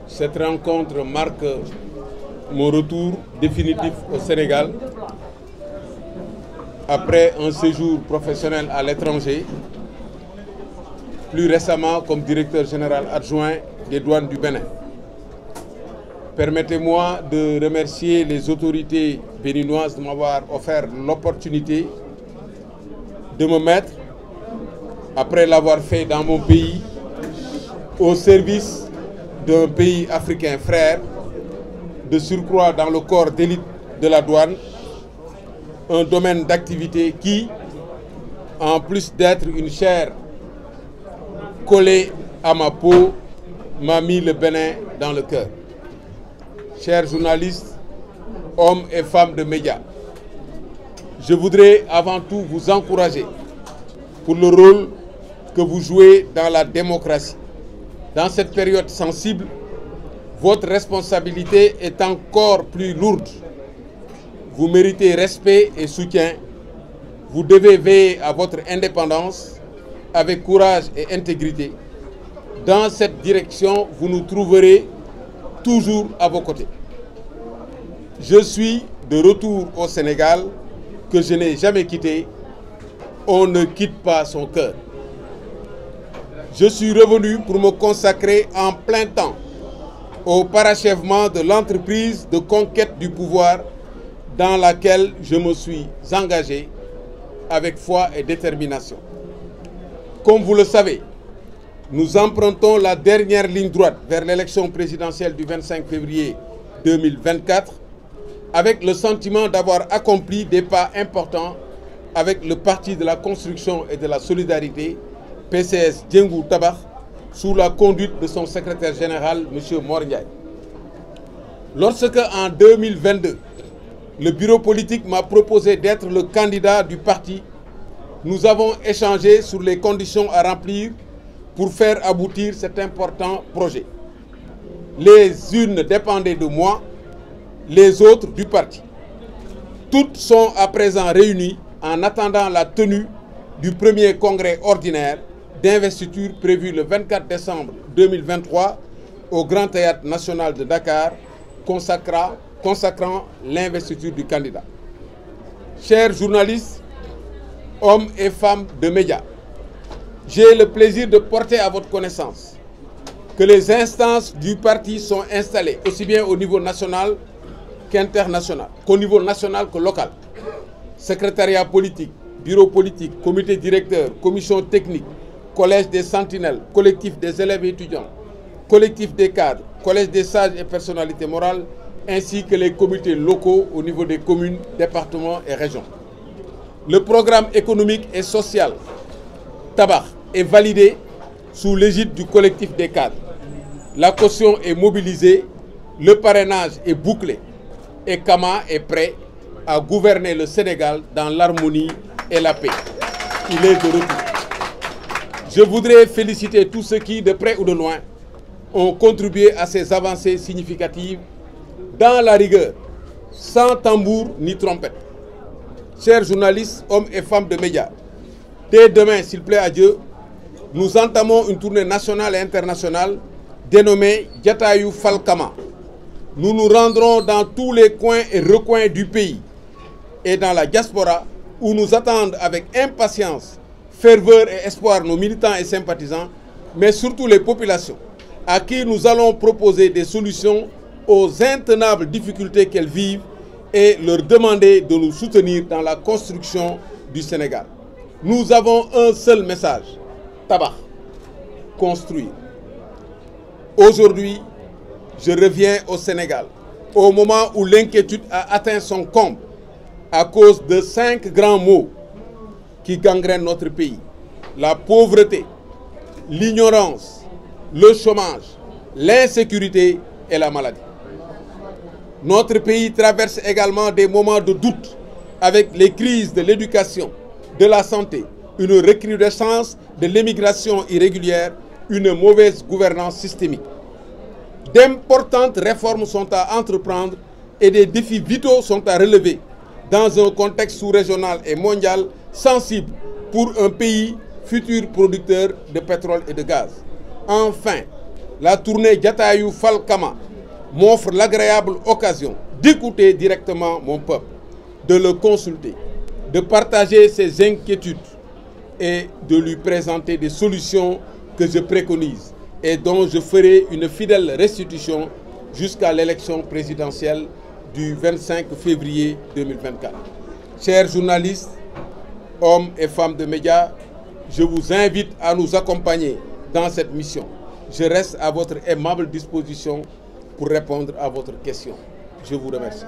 Cette rencontre marque mon retour définitif au Sénégal après un séjour professionnel à l'étranger, plus récemment comme directeur général adjoint des douanes du Bénin. Permettez-moi de remercier les autorités béninoises de m'avoir offert l'opportunité de me mettre, après l'avoir fait dans mon pays, au service d'un pays africain frère, de surcroît dans le corps d'élite de la douane, un domaine d'activité qui, en plus d'être une chair collée à ma peau, m'a mis le Bénin dans le cœur. Chers journalistes, hommes et femmes de médias, je voudrais avant tout vous encourager pour le rôle que vous jouez dans la démocratie. Dans cette période sensible, votre responsabilité est encore plus lourde. Vous méritez respect et soutien. Vous devez veiller à votre indépendance avec courage et intégrité. Dans cette direction, vous nous trouverez toujours à vos côtés. Je suis de retour au Sénégal, que je n'ai jamais quitté. On ne quitte pas son cœur. Je suis revenu pour me consacrer en plein temps au parachèvement de l'entreprise de conquête du pouvoir dans laquelle je me suis engagé avec foi et détermination. Comme vous le savez, nous empruntons la dernière ligne droite vers l'élection présidentielle du 25 février 2024 avec le sentiment d'avoir accompli des pas importants avec le Parti de la Construction et de la Solidarité, PCS Djengou Tabakh, sous la conduite de son secrétaire général, M. Mor Ndiaye. Lorsque, en 2022, le bureau politique m'a proposé d'être le candidat du parti, nous avons échangé sur les conditions à remplir pour faire aboutir cet important projet. Les unes dépendaient de moi, les autres du parti. Toutes sont à présent réunies en attendant la tenue du premier congrès ordinaire d'investiture prévu le 24 décembre 2023 au Grand Théâtre National de Dakar, consacrant l'investiture du candidat. Chers journalistes, hommes et femmes de médias, j'ai le plaisir de porter à votre connaissance que les instances du parti sont installées aussi bien au niveau national qu'international, qu'au niveau national que local. Secrétariat politique, bureau politique, comité directeur, commission technique, collège des sentinelles, collectif des élèves et étudiants, collectif des cadres, collège des sages et personnalités morales, ainsi que les comités locaux au niveau des communes, départements et régions. Le programme économique et social Tabakh est validé sous l'égide du collectif des cadres. La caution est mobilisée, le parrainage est bouclé et Kama est prêt à gouverner le Sénégal dans l'harmonie et la paix. Il est de retour. Je voudrais féliciter tous ceux qui, de près ou de loin, ont contribué à ces avancées significatives dans la rigueur, sans tambour ni trompette. Chers journalistes, hommes et femmes de médias, dès demain, s'il plaît à Dieu, nous entamons une tournée nationale et internationale dénommée Jataayu Fal Kama. Nous nous rendrons dans tous les coins et recoins du pays et dans la diaspora où nous attendent avec impatience, ferveur et espoir nos militants et sympathisants, mais surtout les populations à qui nous allons proposer des solutions aux intenables difficultés qu'elles vivent et leur demander de nous soutenir dans la construction du Sénégal. Nous avons un seul message, Tabakh, construire. Aujourd'hui, je reviens au Sénégal, au moment où l'inquiétude a atteint son comble à cause de 5 grands maux qui gangrènent notre pays. La pauvreté, l'ignorance, le chômage, l'insécurité et la maladie. Notre pays traverse également des moments de doute avec les crises de l'éducation, de la santé, une recrudescence de l'immigration irrégulière, une mauvaise gouvernance systémique. D'importantes réformes sont à entreprendre et des défis vitaux sont à relever dans un contexte sous-régional et mondial sensible pour un pays futur producteur de pétrole et de gaz. Enfin, la tournée Jatayou Falkama m'offre l'agréable occasion d'écouter directement mon peuple, de le consulter, de partager ses inquiétudes et de lui présenter des solutions que je préconise et dont je ferai une fidèle restitution jusqu'à l'élection présidentielle du 25 février 2024. Chers journalistes, hommes et femmes de médias, je vous invite à nous accompagner dans cette mission. Je reste à votre aimable disposition pour répondre à votre question. Je vous remercie.